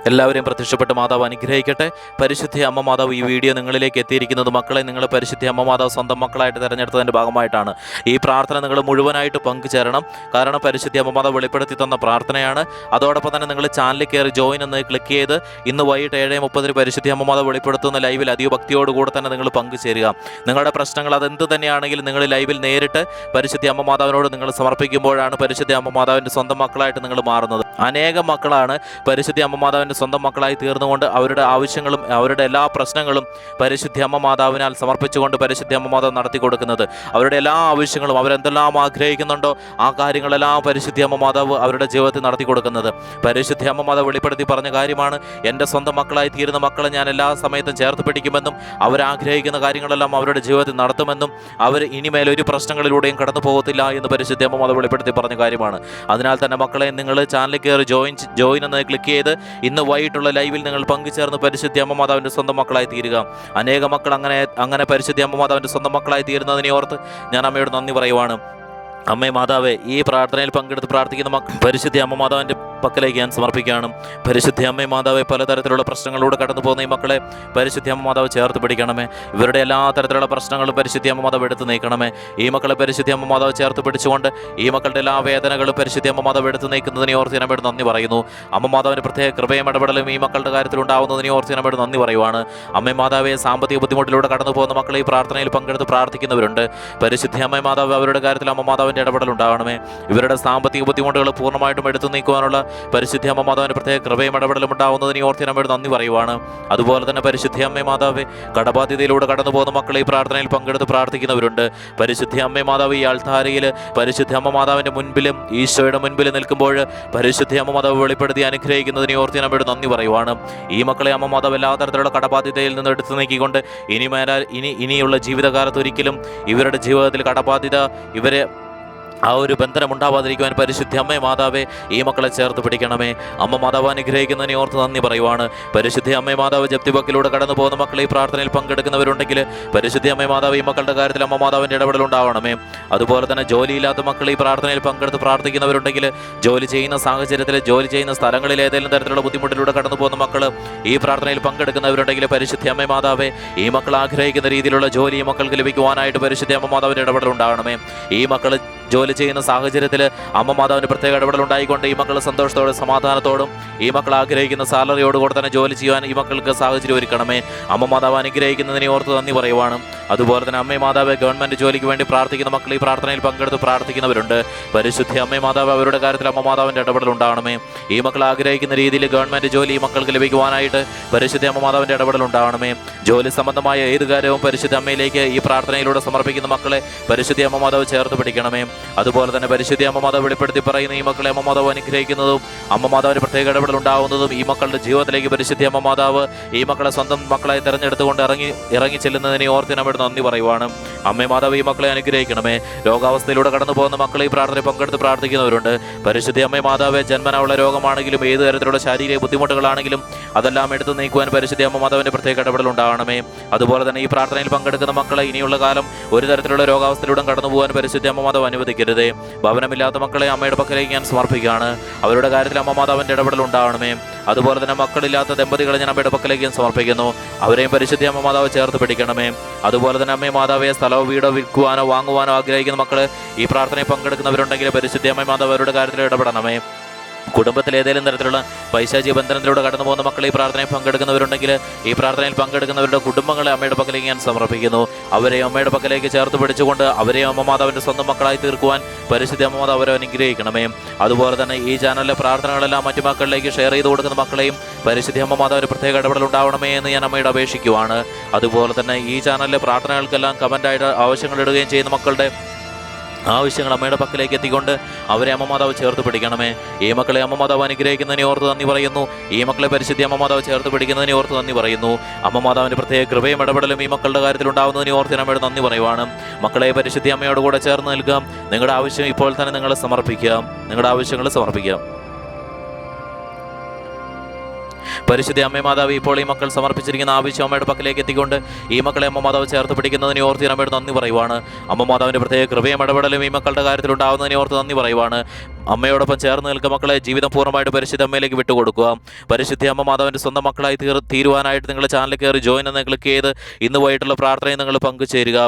എല്ലാവരെയും പ്രത്യക്ഷപ്പെട്ട് മാതാവ് അനുഗ്രഹിക്കട്ടെ. പരിശുദ്ധ അമ്മ മാതാവ് ഈ വീഡിയോ നിങ്ങളിലേക്ക് എത്തിയിരിക്കുന്നത് മക്കളെ നിങ്ങൾ പരിശുദ്ധ അമ്മ മാതാവ് സ്വന്തം മക്കളായിട്ട് തിരഞ്ഞെടുത്തതിൻ്റെ ഭാഗമായിട്ടാണ്. ഈ പ്രാർത്ഥന നിങ്ങൾ മുഴുവനായിട്ട് പങ്കുചേരണം. കാരണം പരിശുദ്ധ അമ്മ മാതാവ് വെളിപ്പെടുത്തി തന്ന പ്രാർത്ഥനയാണ്. അതോടൊപ്പം തന്നെ നിങ്ങൾ ചാനലിൽ കയറി ജോയിൻ എന്ന് ക്ലിക്ക് ചെയ്ത് ഇന്ന് വൈകിട്ട് 7:30 പരിശുദ്ധ അമ്മ മാതാവ് വെളിപ്പെടുത്തുന്ന ലൈവിൽ അധിക ഭക്തിയോടുകൂടെ തന്നെ നിങ്ങൾ പങ്കുചേരുക. നിങ്ങളുടെ പ്രശ്നങ്ങൾ അതെന്ത് തന്നെയാണെങ്കിലും നിങ്ങൾ ലൈവിൽ നേരിട്ട് പരിശുദ്ധ അമ്മ മാതാവിനോട് നിങ്ങൾ സമർപ്പിക്കുമ്പോഴാണ് പരിശുദ്ധ അമ്മ മാതാവിൻ്റെ സ്വന്തം മക്കളായിട്ട് നിങ്ങൾ മാറുന്നത്. അനേകം മക്കളാണ് പരിശുദ്ധ അമ്മ മാതാവിൻ്റെ സ്വന്തം മക്കളായി തീർന്നുകൊണ്ട് അവരുടെ ആവശ്യങ്ങളും അവരുടെ എല്ലാ പ്രശ്നങ്ങളും പരിശുദ്ധ അമ്മ മാതാവിനാൽ സമർപ്പിച്ചുകൊണ്ട് പരിശുദ്ധ അമ്മ മാതാവ് നടത്തി കൊടുക്കുന്നത്. അവരുടെ എല്ലാ ആവശ്യങ്ങളും അവരെന്തെല്ലാം ആഗ്രഹിക്കുന്നുണ്ടോ ആ കാര്യങ്ങളെല്ലാം പരിശുദ്ധ അമ്മ മാതാവ് അവരുടെ ജീവിതത്തിൽ നടത്തി കൊടുക്കുന്നത്. പരിശുദ്ധ അമ്മ മാതാവ് വെളിപ്പെടുത്തി പറഞ്ഞ കാര്യമാണ്, എൻ്റെ സ്വന്തം മക്കളായി തീരുന്ന മക്കളെ ഞാൻ എല്ലാ സമയത്തും ചേർത്ത് പിടിക്കുമെന്നും അവരാഗ്രഹിക്കുന്ന കാര്യങ്ങളെല്ലാം അവരുടെ ജീവിതത്തിൽ നടത്തുമെന്നും അവർ ഇനിമേൽ ഒരു പ്രശ്നങ്ങളിലൂടെയും കടന്നു പോകത്തില്ല എന്ന് പരിശുദ്ധ അമ്മ മാതാവ് വെളിപ്പെടുത്തി പറഞ്ഞ കാര്യമാണ്. അതിനാൽ തന്നെ മക്കളെ നിങ്ങൾ ചാനലിൽ കയറി ജോയിൻ എന്ന് ക്ലിക്ക് ചെയ്ത് ഇന്ന് വൈകിട്ടുള്ള ലൈവിൽ നിങ്ങൾ പങ്കുചേർന്ന് പരിശുദ്ധ അമ്മ മാതാവിൻ്റെ സ്വന്തം മക്കളായി തീരുക. അനേക മക്കൾ അങ്ങനെ പരിശുദ്ധ അമ്മ മാതാവിൻ്റെ സ്വന്തം മക്കളായി തീരുന്നതിനെ ഓർത്ത് ഞാൻ അമ്മയോട് നന്ദി പറയുവാണ്. അമ്മേ മാതാവേ, ഈ പ്രാർത്ഥനയിൽ പങ്കെടുത്ത് പ്രാർത്ഥിക്കുന്ന പരിശുദ്ധ അമ്മ മാതാവിൻ്റെ പക്കലേക്ക് ഞാൻ സമർപ്പിക്കുകയാണ്. പരിശുദ്ധ അമ്മേ മാതാവെ, പലതരത്തിലുള്ള പ്രശ്നങ്ങളിലൂടെ കടന്നു പോകുന്ന ഈ മക്കളെ പരിശുദ്ധ അമ്മ മാതാവ് ചേർത്ത് പിടിക്കണമേ. ഇവരുടെ എല്ലാ തരത്തിലുള്ള പ്രശ്നങ്ങളും പരിശുദ്ധ അമ്മ മാതാവ് എടുത്ത് നീക്കണമേ. ഈ മക്കളെ പരിശുദ്ധ അമ്മ മാതാവ് ചേർത്ത് പിടിച്ചുകൊണ്ട് ഈ മക്കളുടെ എല്ലാ വേദനകളും പരിശുദ്ധ അമ്മ മാതാവ് എടുത്ത് നീക്കുന്നതിനെ ഓർത്ത് ഞാൻ നന്ദി പറയുന്നു. അമ്മ മാതാവിൻ്റെ പ്രത്യേക കൃപയും ഇടപെടലും ഈ മക്കളുടെ കാര്യത്തിൽ ഉണ്ടാകുന്നതിനെ ഓർത്ത് ഞാൻ നന്ദി പറയുവാണ്. അമ്മേ മാതാവെ, സാമ്പത്തിക ബുദ്ധിമുട്ടിലൂടെ കടന്നു പോകുന്ന മക്കളെ ഈ പ്രാർത്ഥനയിൽ പങ്കെടുത്ത് പ്രാർത്ഥിക്കുന്നവരുണ്ട്. പരിശുദ്ധ അമ്മ മാതാവ് അവരുടെ കാര്യത്തിൽ അമ്മ മാതാവിൻ്റെ ഇടപെടൽ ഉണ്ടാകണമേ. ഇവരുടെ സാമ്പത്തിക ബുദ്ധിമുട്ടുകൾ പൂർണ്ണമായിട്ടും എടുത്തു നീക്കുവാനുള്ള പരിശുദ്ധ അമ്മ മാതാവിൻ്റെ പ്രത്യേക കൃപയും ഇടപെടലും ഉണ്ടാകുന്നതിന് ഓർത്ത് നമ്മോട് നന്ദി പറയുവാണ്. അതുപോലെ തന്നെ പരിശുദ്ധ അമ്മ മാതാവെ, കടബാധ്യതയിലൂടെ കടന്നു പോകുന്ന മക്കളെ ഈ പ്രാർത്ഥനയിൽ പങ്കെടുത്ത് പ്രാർത്ഥിക്കുന്നവരുണ്ട്. പരിശുദ്ധ അമ്മ മാതാവ് ഈ അൾത്താരയിൽ പരിശുദ്ധ അമ്മ മാതാവിൻ്റെ മുൻപിലും ഈശോയുടെ മുൻപിൽ നിൽക്കുമ്പോൾ പരിശുദ്ധ അമ്മ മാതാവ് വെളിപ്പെടുത്തി അനുഗ്രഹിക്കുന്നതിനെ ഓർത്ത് നമ്മോട് നന്ദി പറയുവാണ്. ഈ മക്കളെ അമ്മ മാതാവ് എല്ലാ തരത്തിലുള്ള കടബാധ്യതയിൽ നിന്ന് എടുത്തു നീക്കിക്കൊണ്ട് ഇനിയുള്ള ജീവിതകാലത്ത് ഒരിക്കലും ഇവരുടെ ജീവിതത്തിൽ കടബാധ്യത ഇവരെ ആ ഒരു ബന്ധനം ഉണ്ടാവാതിരിക്കുവാൻ പരിശുദ്ധ അമ്മ മാതാവെ ഈ മക്കളെ ചേർത്ത് പിടിക്കണമേ. അമ്മ മാതാവ് അനുഗ്രഹിക്കുന്നതിനെ ഓർത്ത് നന്ദി പറയുവാണ്. പരിശുദ്ധ അമ്മ മാതാവ് ജപ്തിവക്കിലൂടെ കടന്നു പോകുന്ന മക്കളെ ഈ പ്രാർത്ഥനയിൽ പങ്കെടുക്കുന്നവരുണ്ടെങ്കിൽ പരിശുദ്ധ അമ്മ മാതാവ് ഈ മക്കളുടെ കാര്യത്തിൽ അമ്മ മാതാവിൻ്റെ ഇടപെടൽ ഉണ്ടാവണമേ. അതുപോലെ തന്നെ ജോലിയില്ലാത്ത മക്കൾ ഈ പ്രാർത്ഥനയിൽ പങ്കെടുത്ത് പ്രാർത്ഥിക്കുന്നവരുണ്ടെങ്കിൽ ജോലി ചെയ്യുന്ന സാഹചര്യത്തിൽ ജോലി ചെയ്യുന്ന സ്ഥലങ്ങളിൽ ഏതെങ്കിലും തരത്തിലുള്ള ബുദ്ധിമുട്ടിലൂടെ കടന്നു പോകുന്ന മക്കൾ ഈ പ്രാർത്ഥനയിൽ പങ്കെടുക്കുന്നവരുണ്ടെങ്കിൽ പരിശുദ്ധ അമ്മ മാതാവെ ഈ മക്കൾ ആഗ്രഹിക്കുന്ന രീതിയിലുള്ള ജോലി ഈ മക്കൾക്ക് ലഭിക്കുവാനായിട്ട് പരിശുദ്ധ അമ്മ മാതാവിൻ്റെ ഇടപെടൽ ഉണ്ടാകണമേ. ഈ മക്കൾ ജോലി ചെയ്യുന്ന സാഹചര്യത്തിൽ അമ്മ മാതാവിൻ്റെ പ്രത്യേക ഇടപെടൽ ഉണ്ടായിക്കൊണ്ട് ഈ മക്കൾ സന്തോഷത്തോടും സമാധാനത്തോടും ഈ മക്കൾ ആഗ്രഹിക്കുന്ന സാലറിയോടുകൂടെ തന്നെ ജോലി ചെയ്യാൻ ഈ മക്കൾക്ക് സാഹചര്യം ഒരുക്കണമേ. അമ്മ മാതാവ് അനുഗ്രഹിക്കുന്നതിനെ ഓർത്ത് നന്ദി പറയുവാണ്. അതുപോലെ തന്നെ അമ്മ മാതാവ് ഗവൺമെൻറ് ജോലിക്ക് വേണ്ടി പ്രാർത്ഥിക്കുന്ന മക്കൾ ഈ പ്രാർത്ഥനയിൽ പങ്കെടുത്ത് പ്രാർത്ഥിക്കുന്നവരുണ്ട്. പരിശുദ്ധ അമ്മ മാതാവ് അവരുടെ കാര്യത്തിൽ അമ്മ മാതാവിൻ്റെ ഇടപെടൽ ഉണ്ടാകണമേ. ഈ മക്കൾ ആഗ്രഹിക്കുന്ന രീതിയിൽ ഗവൺമെൻറ് ജോലി ഈ മക്കൾക്ക് ലഭിക്കുവാനായിട്ട് പരിശുദ്ധ അമ്മ മാതാവിൻ്റെ ഇടപെടൽ ഉണ്ടാകണമേ. ജോലി സംബന്ധമായ ഏത് കാര്യവും പരിശുദ്ധ അമ്മയിലേക്ക് ഈ പ്രാർത്ഥനയിലൂടെ സമർപ്പിക്കുന്ന മക്കളെ പരിശുദ്ധ അമ്മ മാതാവ് ചേർത്ത് പിടിക്കണമേ. അതുപോലെ തന്നെ പരിശുദ്ധ അമ്മ മാതാവ് വെളിപ്പെടുത്തി പറയുന്ന ഈ മക്കളെ അമ്മ മാതാവ് അനുഗ്രഹിക്കുന്നതും അമ്മ മാതാവിന് പ്രത്യേക ഇടപെടൽ ഉണ്ടാകുന്നതും ഈ മക്കളുടെ ജീവിതത്തിലേക്ക് പരിശുദ്ധ അമ്മ മാതാവ് ഈ മക്കളെ സ്വന്തം മക്കളായി തിരഞ്ഞെടുത്തുകൊണ്ട് ഇറങ്ങി ചെല്ലുന്നതിനെ ഓർത്ത് നമ്മോട് നന്ദി പറയുവാണ്. അമ്മ മാതാവ് ഈ മക്കളെ അനുഗ്രഹിക്കണമേ. രോഗാവസ്ഥയിലൂടെ കടന്നു പോകുന്ന മക്കളെ ഈ പ്രാർത്ഥനയിൽ പങ്കെടുത്ത് പ്രാർത്ഥിക്കുന്നവരുണ്ട്. പരിശുദ്ധ അമ്മ മാതാവ് ജന്മനുള്ള രോഗമാണെങ്കിലും ഏത് തരത്തിലുള്ള ശാരീരിക ബുദ്ധിമുട്ടുകളാണെങ്കിലും അതെല്ലാം എടുത്തു നീക്കുവാൻ പരിശുദ്ധ അമ്മ മാതാവിൻ്റെ പ്രത്യേക ഇടപെടൽ ഉണ്ടാകണമേ. അതുപോലെ തന്നെ ഈ പ്രാർത്ഥനയിൽ പങ്കെടുക്കുന്ന മക്കളെ ഇനിയുള്ള കാലം ഒരു തരത്തിലുള്ള രോഗാവസ്ഥയിലൂടെ കടന്നു പോകാൻ പരിശുദ്ധ അമ്മ മാതാവ് അനുവദിക്കരുതേ. ഭവനമില്ലാത്ത മക്കളെ അമ്മയുടെ പക്കലേക്ക് ഞാൻ സമർപ്പിക്കുകയാണ്. അവരുടെ കാര്യത്തിൽ അമ്മ മാതാവിൻ്റെ ഇടപെടൽ ഉണ്ടാകണമേ. അതുപോലെ തന്നെ മക്കളില്ലാത്ത ദമ്പതികളെ ഞാൻ അമ്മയുടെ പക്കലേക്ക് ഞാൻ സമർപ്പിക്കുന്നു. അവരെയും പരിശുദ്ധ അമ്മ മാതാവ് ചേർത്ത് പിടിക്കണമേ. അതുപോലെ തന്നെ അമ്മ മാതാവെ, സ്ഥലമോ വീടോ വിൽക്കുവാനോ വാങ്ങുവാനോ ആഗ്രഹിക്കുന്ന മക്കൾ ഈ പ്രാർത്ഥനയിൽ പങ്കെടുക്കുന്നവരുണ്ടെങ്കിൽ പരിശുദ്ധ അമ്മ മാതാവ് അവരുടെ കാര്യത്തിൽ ഇടപെടണമേ. കുടുംബത്തിൽ ഏതെങ്കിലും തരത്തിലുള്ള പൈശാചിക ബന്ധനത്തിലൂടെ കടന്നു പോകുന്ന മക്കൾ ഈ പ്രാർത്ഥനയിൽ പങ്കെടുക്കുന്നവരുണ്ടെങ്കിൽ ഈ പ്രാർത്ഥനയിൽ പങ്കെടുക്കുന്നവരുടെ കുടുംബങ്ങളെ അമ്മയുടെ പക്കലേക്ക് ഞാൻ സമർപ്പിക്കുന്നു. അവരെ അമ്മയുടെ പക്കലേക്ക് ചേർത്ത് പിടിച്ചുകൊണ്ട് അവരെ അമ്മ മാതാവിൻ്റെ സ്വന്തം മക്കളായി തീർക്കുവാൻ പരിശുദ്ധ അമ്മ മാതാവ് അവരെ അനുഗ്രഹിക്കണമേ. അതുപോലെ തന്നെ ഈ ചാനലിലെ പ്രാർത്ഥനകളെല്ലാം മറ്റു മക്കളിലേക്ക് ഷെയർ ചെയ്ത് കൊടുക്കുന്ന മക്കളെയും പരിശുദ്ധ അമ്മ മാതാവിന് പ്രത്യേക ഇടപെടൽ ഉണ്ടാവണമേ എന്ന് ഞാൻ അമ്മയുടെ അപേക്ഷിക്കുവാണ്. അതുപോലെ തന്നെ ഈ ചാനലിലെ പ്രാർത്ഥനകൾക്കെല്ലാം കമൻ്റായിട്ട് ആവശ്യങ്ങൾ ഇടുകയും ചെയ്യുന്ന മക്കളുടെ ആവശ്യങ്ങൾ അമ്മയുടെ പക്കലേക്ക് എത്തിക്കൊണ്ട് അവരെ അമ്മ മാതാവ് ചേർത്ത് പിടിക്കണമേ. ഈ മക്കളെ അമ്മ മാതാവ് അനുഗ്രഹിക്കുന്നതിനെ ഓർത്ത് നന്ദി പറയുന്നു. ഈ മക്കളെ പരിശുദ്ധ അമ്മ മാതാവ് ചേർത്ത് പിടിക്കുന്നതിനെ ഓർത്ത് നന്ദി പറയുന്നു. അമ്മ മാതാവിൻ്റെ പ്രത്യേക കൃപയും ഇടപെടലും ഈ മക്കളുടെ കാര്യത്തിൽ ഉണ്ടാകുന്നതിനെ ഓർത്ത് അമ്മയോട് നന്ദി പറയുവാണ്. മക്കളെ പരിശുദ്ധ അമ്മയോട് കൂടെ ചേർന്ന് നിൽക്കാം. നിങ്ങളുടെ ആവശ്യം ഇപ്പോൾ തന്നെ നിങ്ങൾ സമർപ്പിക്കാം. നിങ്ങളുടെ ആവശ്യങ്ങൾ സമർപ്പിക്കാം. പരിശുദ്ധ അമ്മേ മാതാവ് ഇപ്പോൾ ഈ മക്കൾ സമർപ്പിച്ചിരിക്കുന്ന ആവശ്യം അമ്മയുടെ പക്കലേക്ക് എത്തിക്കൊണ്ട് ഈ മക്കളെ അമ്മ മാതാവ് ചേർത്ത് പിടിക്കുന്നതിനെ ഓർത്ത് അമ്മയോട് നന്ദി പറയുവാണ്. അമ്മ മാതാവിൻ്റെ പ്രത്യേക കൃപയും ഇടപെടലും ഈ മക്കളുടെ കാര്യത്തിൽ ഉണ്ടാകുന്നതിനെ ഓർത്ത് നന്ദി പറയുവാണ്. അമ്മയോടൊപ്പം ചേർന്ന് നിൽക്കുന്ന മക്കളെ ജീവിതം പൂർണ്ണമായിട്ട് പരിശുദ്ധ അമ്മയിലേക്ക് വിട്ടുകൊടുക്കുക. പരിശുദ്ധ അമ്മ മാതാവിൻ്റെ സ്വന്തം മക്കളായി തീരുവാനായിട്ട് നിങ്ങളുടെ ചാനലിൽ കയറി ജോയിൻ എന്ന് ക്ലിക്ക് ചെയ്ത് ഇന്ന് പോയിട്ടുള്ള പ്രാർത്ഥനയിൽ നിങ്ങൾ പങ്കുചേരുക.